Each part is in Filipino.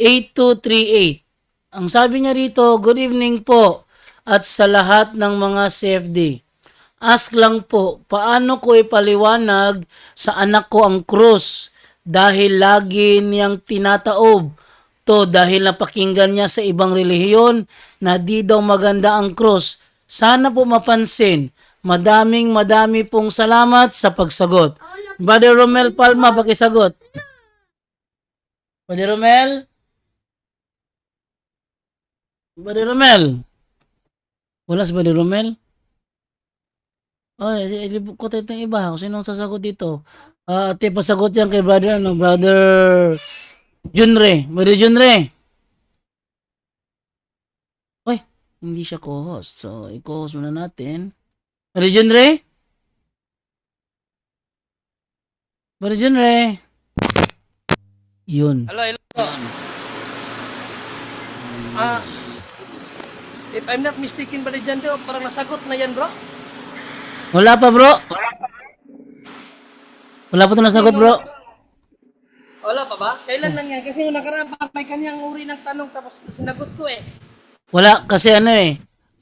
8238. Ang sabi niya rito, good evening po at sa lahat ng mga CFD. Ask lang po, paano ko ipaliwanag sa anak ko ang krus dahil lagi niyang tinataob to dahil napakinggan niya sa ibang relihiyon na di daw maganda ang krus. Sana po mapansin. Madami pong salamat sa pagsagot. Brother Romel Palma, pakisagot. Brother Romel? Brother Romel? Wala si Brother Romel? Ay, ilibog ko tayo ng iba. Kung sino sasagot dito? Ate, pasagot yan kay brother, brother Junre. Brother Junre. Uy, hindi siya co-host. So, i-co-host muna natin. Brother Junre? Brother Junre? Yun. Hello. If I'm not mistaken, Brother Jando, parang nasagot na yan, bro. Wala pa, bro. Wala pa ito nasagot, bro. Wala pa ba? Kailan lang yan? Kasi yung nakaraan pa may kanyang uri ng tanong tapos sinagot ko eh. Wala, kasi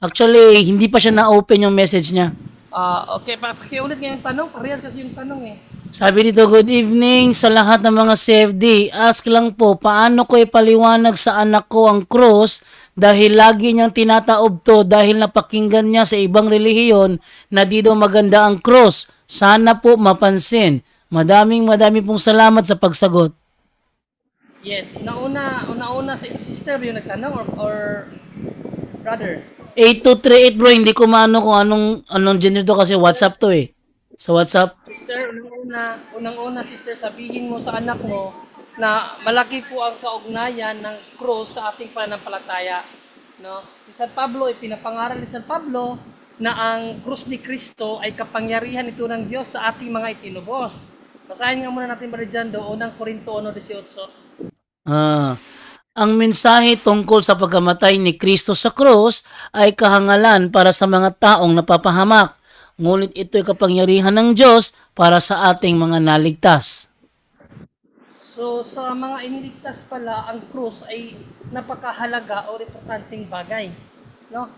actually, hindi pa siya na-open yung message niya. Okay, pakiulit nga yung tanong. Parehas kasi yung tanong eh. Sabi dito, good evening sa lahat ng mga CFD. Ask lang po, paano ko ipaliwanag sa anak ko ang cross dahil lagi niyang tinataob to dahil napakinggan niya sa ibang relihiyon na di daw maganda ang cross. Sana po mapansin. Madaming pong salamat sa pagsagot. Yes, una si sister ba yung nagtanong or brother? 8238 bro, hindi ko maano kung anong gender to kasi WhatsApp to eh. Sa WhatsApp. Sister, unang-una sister, sabihin mo sa anak mo na malaki po ang kaugnayan ng cross sa ating pananampalataya. No? Si San Pablo, pinapangaral ni San Pablo na ang krus ni Kristo ay kapangyarihan ito ng Diyos sa ating mga itinubos. Basahin nga muna natin Barijando, unang Korinto 1:18. Ang mensahe tungkol sa pagkamatay ni Kristo sa krus ay kahangalan para sa mga taong napapahamak. Ngunit ito ay kapangyarihan ng Diyos para sa ating mga naligtas. So sa mga iniligtas pala, ang krus ay napakahalaga o importanteng bagay. No?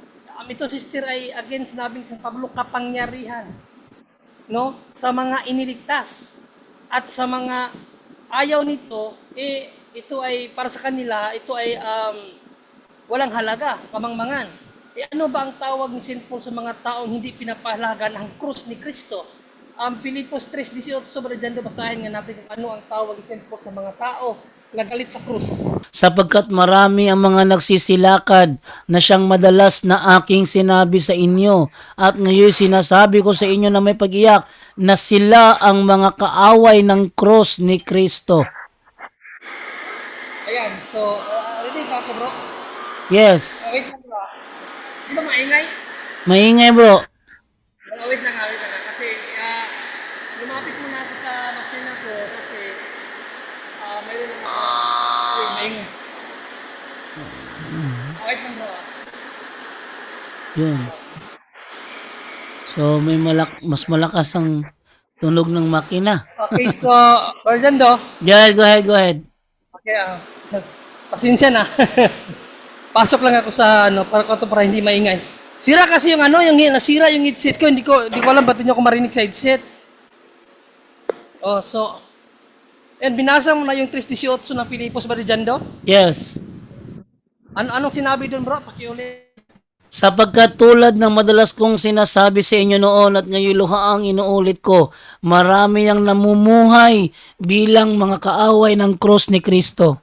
Ito sister ay again sinabing San Pablo kapangyarihan, no? Sa mga iniligtas at sa mga ayaw nito, ito ay para sa kanila, ito ay walang halaga, kamangmangan. Ano ba ang tawag ni St. Paul sa mga taong hindi pinapahalagan ang krus ni Kristo? Filipos 3:18, Brother, basahin nga natin kung ano ang tawag ni St. Paul sa mga tao na galit sa krus. Sapagkat marami ang mga nagsisilakad na siyang madalas na aking sinabi sa inyo at ngayon sinasabi ko sa inyo na may pag-iyak na sila ang mga kaaway ng krus ni Kristo. Ayan, so ready ba ako bro? Yes. Wait lang bro. Di ba maingay? Maingay bro. Wait lang. Kasi lumapit muna ako sa makina ko kasi mayroon lang ako. Maingay. Wait lang bro. Yun. So may mas malakas ang tunog ng makina. Okay, so Fernando. Go ahead. Okay, pasensya na. Pasok lang ako sa para hindi maingay. Sira kasi yung nasira yung headset ko. Hindi ko alam ba't niyo ako marinig sa headset. So binasa mo na yung 3:18 ng Filipos Barijando? Yes. Anong sinabi doon, bro? Pakiulit. Sapagkat tulad ng madalas kong sinasabi sa inyo noon at ngayon luhaang inuulit ko, marami ang namumuhay bilang mga kaaway ng krus ni Kristo.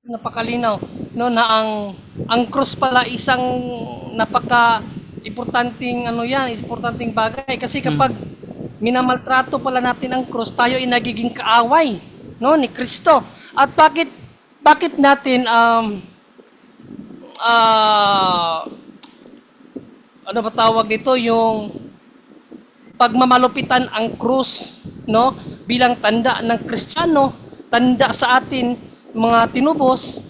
Napakalinaw, no, na ang krus pala isang importanteng importanteng bagay kasi kapag minamaltrato pala natin ang krus, tayo ay nagiging kaaway, no, ni Kristo. At bakit natin ano ba tawag dito, yung pagmamalupitan ang krus, no, bilang tanda ng Kristiyano, tanda sa atin mga tinubos,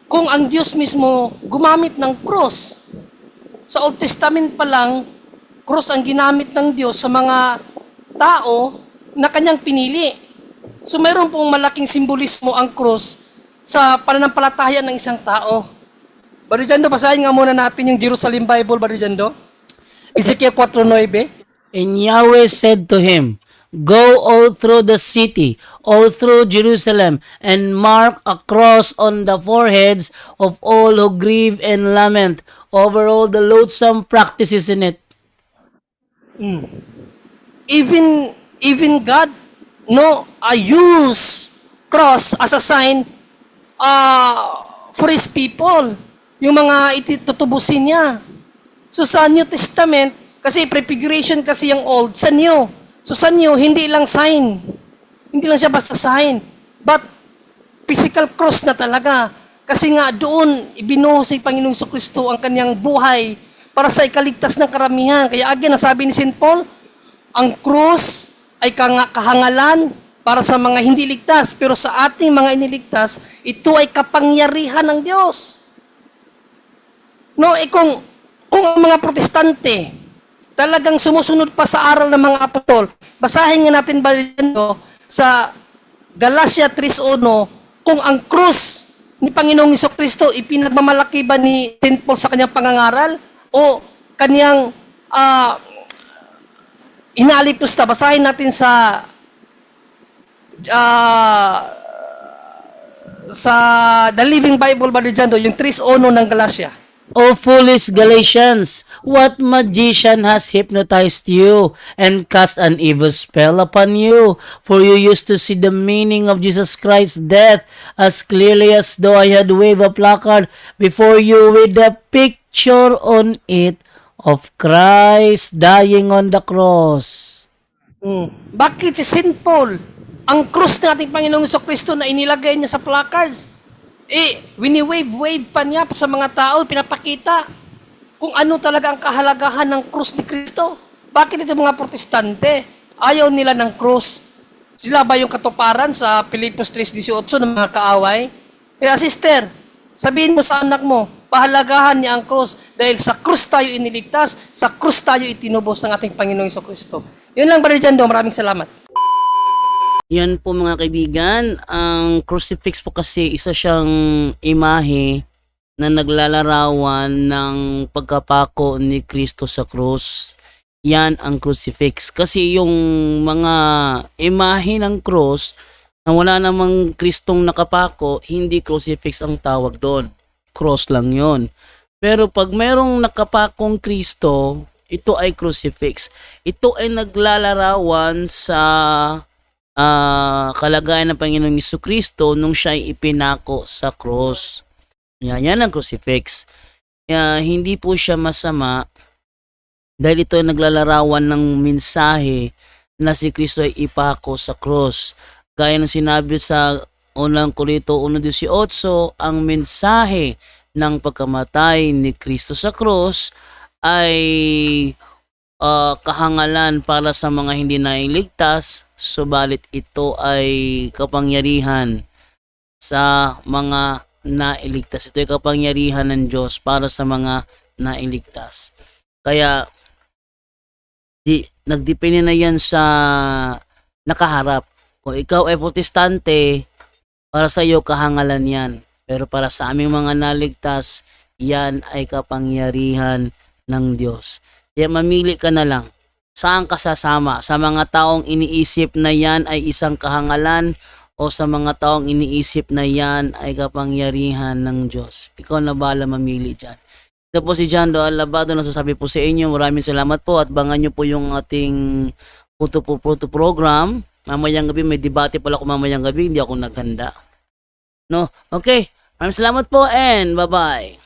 kung ang Diyos mismo gumamit ng krus. Sa Old Testament pa lang, krus ang ginamit ng Diyos sa mga tao na kanyang pinili. So mayroon pong malaking simbolismo ang krus sa pananampalataya ng isang tao. Brother Jando, basahin nga muna natin yung Jerusalem Bible, Brother Jando. Ezekiel 4:9. And Yahweh said to him, Go all through the city, all through Jerusalem, and mark a cross on the foreheads of all who grieve and lament over all the loathsome practices in it. Even God use cross as a sign for His people. Yung mga itutubusin niya. So sa New Testament, kasi prefiguration kasi yung Old, sa New. So sa New, hindi lang sign. Hindi lang siya basta sign. But physical cross na talaga. Kasi nga doon, ibinuhos si Panginoong Jesucristo ang kanyang buhay para sa ikaligtas ng karamihan. Kaya again, nasabi ni St. Paul, ang cross ay kahangalan para sa mga hindi ligtas. Pero sa ating mga iniligtas, ito ay kapangyarihan ng Diyos. No, kung ang mga protestante talagang sumusunod pa sa aral ng mga apostol, basahin nga natin ba dito sa Galatia 3:1, kung ang krus ni Panginoong Jesucristo ipinagmamalaki ba ni St. Paul sa kanyang pangangaral o kanyang inalipos na? Basahin natin sa The Living Bible, Brother Jando, yung 3:1 ng Galatia. O foolish Galatians, what magician has hypnotized you and cast an evil spell upon you? For you used to see the meaning of Jesus Christ's death as clearly as though I had waved a placard before you with the picture on it of Christ dying on the cross. Bakit si St. Paul, ang krus ng ating Panginoong Jesucristo na inilagay niya sa placards, wini-wave pa niya sa mga tao, pinapakita kung ano talaga ang kahalagahan ng krus ni Kristo. Bakit ito mga protestante, ayaw nila ng krus? Sila ba yung katuparan sa Pilipos 3:18 ng mga kaaway? Kaya sister, sabihin mo sa anak mo, pahalagahan niya ang krus dahil sa krus tayo iniligtas, sa krus tayo itinubos ng ating Panginoong Jesucristo. Yun lang, Brother Jando, maraming salamat. Yan po mga kaibigan, ang crucifix po kasi isa siyang imahe na naglalarawan ng pagkapako ni Kristo sa krus. Yan ang crucifix. Kasi yung mga imahe ng krus na wala namang Kristong nakapako, hindi crucifix ang tawag doon. Cross lang yon. Pero pag merong nakapakong Kristo, ito ay crucifix. Ito ay naglalarawan sa kalagayan ng Panginoong Jesucristo nung siya ay ipinako sa cross. Yan ang crucifix. Hindi po siya masama dahil ito ay naglalarawan ng mensahe na si Kristo ay ipako sa cross. Gaya ng sinabi sa unang Korinto 1:18, ang mensahe ng pagkamatay ni Kristo sa cross ay kahangalan para sa mga hindi nailigtas, subalit ito ay kapangyarihan sa mga nailigtas. Ito ay kapangyarihan ng Diyos para sa mga nailigtas. Kaya nagdepende na yan sa nakaharap. Kung ikaw ay protestante, para sa iyo kahangalan yan. Pero para sa aming mga naligtas, yan ay kapangyarihan ng Diyos. Kaya mamili ka na lang. Saan ka sasama? Sa mga taong iniisip na yan ay isang kahangalan o sa mga taong iniisip na yan ay kapangyarihan ng Diyos? Ikaw na bahala mamili dyan. Ito po si John Doal Labado na sasabi po sa inyo. Maraming salamat po at bangan nyo po yung ating puto program. Mamayang gabi, may debate pala ako mamayang gabi. Hindi ako naghanda. No? Okay. Maraming salamat po and bye-bye.